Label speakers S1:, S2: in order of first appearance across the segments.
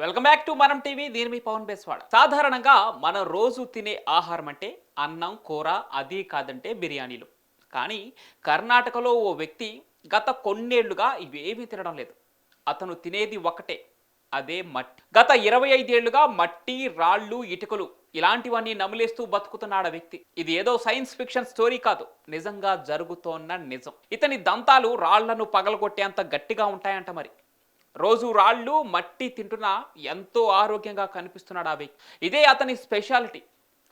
S1: Welcome back to మనం TV. దీని మీ పవన్ బేస్వాడ. సాధారణంగా మనం రోజు తినే ఆహారం అంటే అన్నం, కూర, అది కాదంటే బిర్యానీలు. కానీ కర్ణాటకలో ఓ వ్యక్తి గత కొన్నేళ్లుగా ఇవేమీ తినడం లేదు. అతను తినేది ఒకటే, అదే మట్టి. గత 25 ఏళ్లుగా మట్టి, రాళ్ళు, ఇటుకలు ఇలాంటివన్నీ నమిలేస్తూ బతుకుతున్నాడు ఆ వ్యక్తి. ఇది ఏదో సైన్స్ ఫిక్షన్ స్టోరీ కాదు, నిజంగా జరుగుతోన్న నిజం. ఇతని దంతాలు రాళ్లను పగలగొట్టేంత గట్టిగా ఉంటాయంట మరి. రోజు రాళ్ళు మట్టి తింటున్నా ఎంతో ఆరోగ్యంగా కనిపిస్తున్నాడు ఆ వ్యక్తి. ఇదే అతని స్పెషాలిటీ.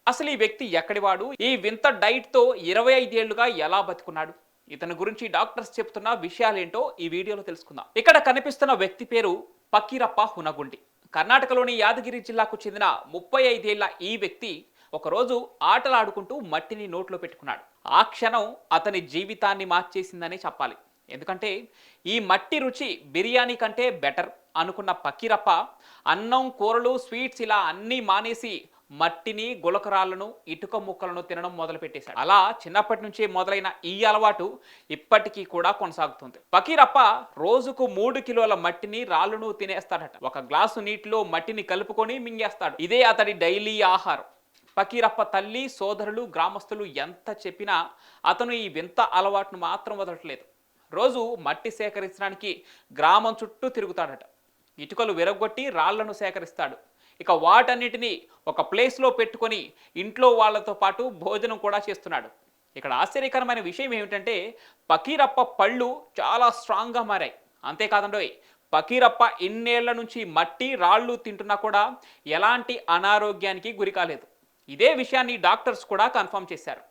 S1: అసలు ఈ వ్యక్తి ఎక్కడివాడు, ఈ వింత డైట్తో 25 ఏళ్లుగా ఎలా బతుకున్నాడు, ఇతని గురించి డాక్టర్స్ చెప్తున్న విషయాలేంటో ఈ వీడియోలో తెలుసుకుందాం. ఇక్కడ కనిపిస్తున్న వ్యక్తి పేరు పకీరప్ప హునగుండి. కర్ణాటకలోని యాదగిరి జిల్లాకు చెందిన 35 ఏళ్ల ఈ వ్యక్తి ఒకరోజు ఆటలాడుకుంటూ మట్టిని నోట్లో పెట్టుకున్నాడు. ఆ క్షణం అతని జీవితాన్ని మార్చేసిందని చెప్పాలి. ఎందుకంటే ఈ మట్టి రుచి బిర్యానీ కంటే బెటర్ అనుకున్న పకీరప్ప అన్నం, కూరలు, స్వీట్స్ ఇలా అన్నీ మానేసి మట్టిని, గులకరాళ్లను, ఇటుక ముక్కలను తినడం మొదలుపెట్టేశాడు. అలా చిన్నప్పటి నుంచి మొదలైన ఈ అలవాటు ఇప్పటికీ కూడా కొనసాగుతుంది. పకీరప్ప రోజుకు 3 కిలోల మట్టిని, రాళ్ళను తినేస్తాడట. ఒక గ్లాసు నీటిలో మట్టిని కలుపుకొని మింగేస్తాడు. ఇదే అతడి డైలీ ఆహారం. పకీరప్ప తల్లి, సోదరులు, గ్రామస్తులు ఎంత చెప్పినా అతను ఈ వింత అలవాటును మాత్రం వదలట్లేదు. రోజు మట్టి సేకరించడానికి గ్రామం చుట్టూ తిరుగుతాడట. ఇటుకలు విరగొట్టి రాళ్లను సేకరిస్తాడు. ఇక వాటన్నిటిని ఒక ప్లేస్లో పెట్టుకొని ఇంట్లో వాళ్ళతో పాటు భోజనం కూడా చేస్తున్నాడు. ఇక్కడ ఆశ్చర్యకరమైన విషయం ఏమిటంటే పకీరప్ప పళ్ళు చాలా స్ట్రాంగ్గా మారాయి. అంతేకాదండోయ్, పకీరప్ప ఇన్నేళ్ల నుంచి మట్టి, రాళ్ళు తింటున్నా కూడా ఎలాంటి అనారోగ్యానికి గురి కాలేదు. ఇదే విషయాన్ని డాక్టర్స్ కూడా కన్ఫర్మ్ చేశారు.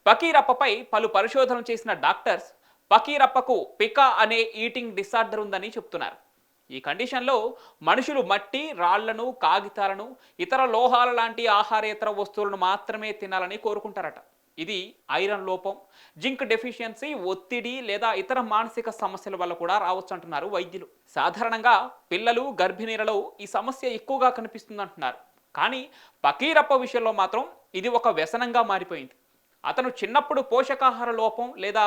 S1: పకీరప్పపై పలు పరిశోధనలు చేసిన డాక్టర్స్ పకీరప్పకు పికా అనే ఈటింగ్ డిసార్డర్ ఉందని చెప్తున్నారు. ఈ కండిషన్లో మనుషులు మట్టి, రాళ్లను, కాగితాలను, ఇతర లోహాల లాంటి ఆహారేతర వస్తువులను మాత్రమే తినాలని కోరుకుంటారట. ఇది ఐరన్ లోపం, జింక్ డెఫిషియన్సీ, ఒత్తిడి లేదా ఇతర మానసిక సమస్యల వల్ల కూడా రావచ్చు అంటున్నారు వైద్యులు. సాధారణంగా పిల్లలు, గర్భిణీలలో ఈ సమస్య ఎక్కువగా కనిపిస్తుందంటున్నారు. కానీ పకీరప్ప విషయంలో మాత్రం ఇది ఒక వ్యసనంగా మారిపోయింది. అతను చిన్నప్పుడు పోషకాహార లోపం లేదా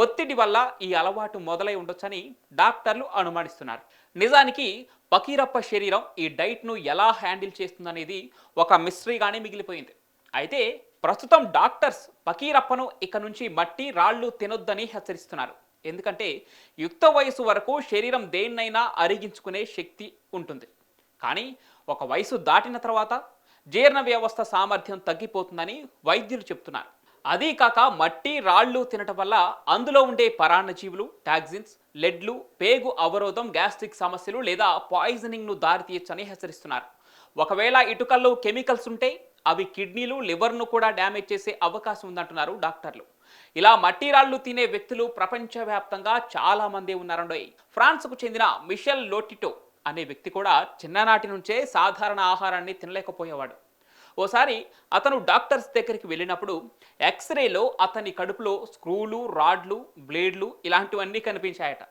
S1: ఒత్తిడి వల్ల ఈ అలవాటు మొదలై ఉండొచ్చని డాక్టర్లు అనుమానిస్తున్నారు. నిజానికి పకీరప్ప శరీరం ఈ డైట్ను ఎలా హ్యాండిల్ చేస్తుందనేది ఒక మిస్టరీగానే మిగిలిపోయింది. అయితే ప్రస్తుతం డాక్టర్స్ పకీరప్పను ఇక నుంచి మట్టి, రాళ్ళు తినొద్దని హెచ్చరిస్తున్నారు. ఎందుకంటే యుక్త వయసు వరకు శరీరం దేన్నైనా అరిగించుకునే శక్తి ఉంటుంది. కానీ ఒక వయసు దాటిన తర్వాత జీర్ణ వ్యవస్థ సామర్థ్యం తగ్గిపోతుందని వైద్యులు చెప్తున్నారు. అదీ కాక మట్టి, రాళ్ళు తినటం వల్ల అందులో ఉండే పరాన్నజీవులు, టాక్సిన్స్, లెడ్లు, పేగు అవరోధం, గ్యాస్ట్రిక్ సమస్యలు లేదా పాయిజనింగ్ను దారితీయచ్చని హెచ్చరిస్తున్నారు. ఒకవేళ ఇటుకల్లో కెమికల్స్ ఉంటే అవి కిడ్నీలు, లివర్ను కూడా డ్యామేజ్ చేసే అవకాశం ఉందంటున్నారు డాక్టర్లు. ఇలా మట్టి, రాళ్ళు తినే వ్యక్తులు ప్రపంచవ్యాప్తంగా చాలా మంది ఉన్నారండోయ్. ఫ్రాన్స్కు చెందిన మిషెల్ లోటిటో అనే వ్యక్తి కూడా చిన్ననాటి నుంచే సాధారణ ఆహారాన్ని తినలేకపోయేవాడు. ఓసారి అతను డాక్టర్స్ దగ్గరికి వెళ్ళినప్పుడు ఎక్స్రేలో అతని కడుపులో స్క్రూలు, రాడ్లు, బ్లేడ్లు ఇలాంటివన్నీ కనిపించాయట.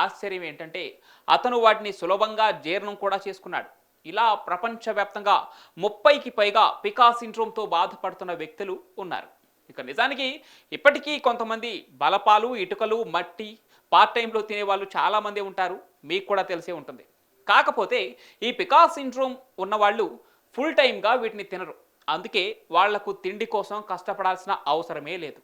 S1: ఆశ్చర్యం ఏంటంటే అతను వాటిని సులభంగా జీర్ణం కూడా చేసుకున్నాడు. ఇలా ప్రపంచవ్యాప్తంగా 30కి పైగా పికా సిండ్రోమ్తో బాధపడుతున్న వ్యక్తులు ఉన్నారు. ఇక నిజానికి ఇప్పటికీ కొంతమంది బలపాలు, ఇటుకలు, మట్టి పార్ట్ టైంలో తినేవాళ్ళు చాలామంది ఉంటారు. మీకు కూడా తెలిసే ఉంటుంది. కాకపోతే ఈ పికా సిండ్రోమ్ ఉన్నవాళ్ళు ఫుల్ టైమ్గా వీటిని తినరు. అందుకే వాళ్లకు తిండి కోసం కష్టపడాల్సిన అవసరమే లేదు.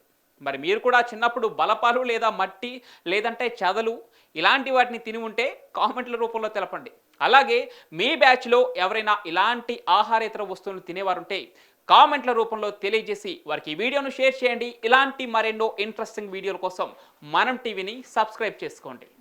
S1: మరి మీరు కూడా చిన్నప్పుడు బలపాలు లేదా మట్టి లేదంటే చెదలు ఇలాంటి వాటిని తిని ఉంటే కామెంట్ల రూపంలో తెలపండి. అలాగే మీ బ్యాచ్లో ఎవరైనా ఇలాంటి ఆహారేతర వస్తువులను తినేవారుంటే కామెంట్ల రూపంలో తెలియజేసి వారికి ఈ వీడియోను షేర్ చేయండి. ఇలాంటి మరెన్నో ఇంట్రెస్టింగ్ వీడియోల కోసం మనం టీవీని సబ్స్క్రైబ్ చేసుకోండి.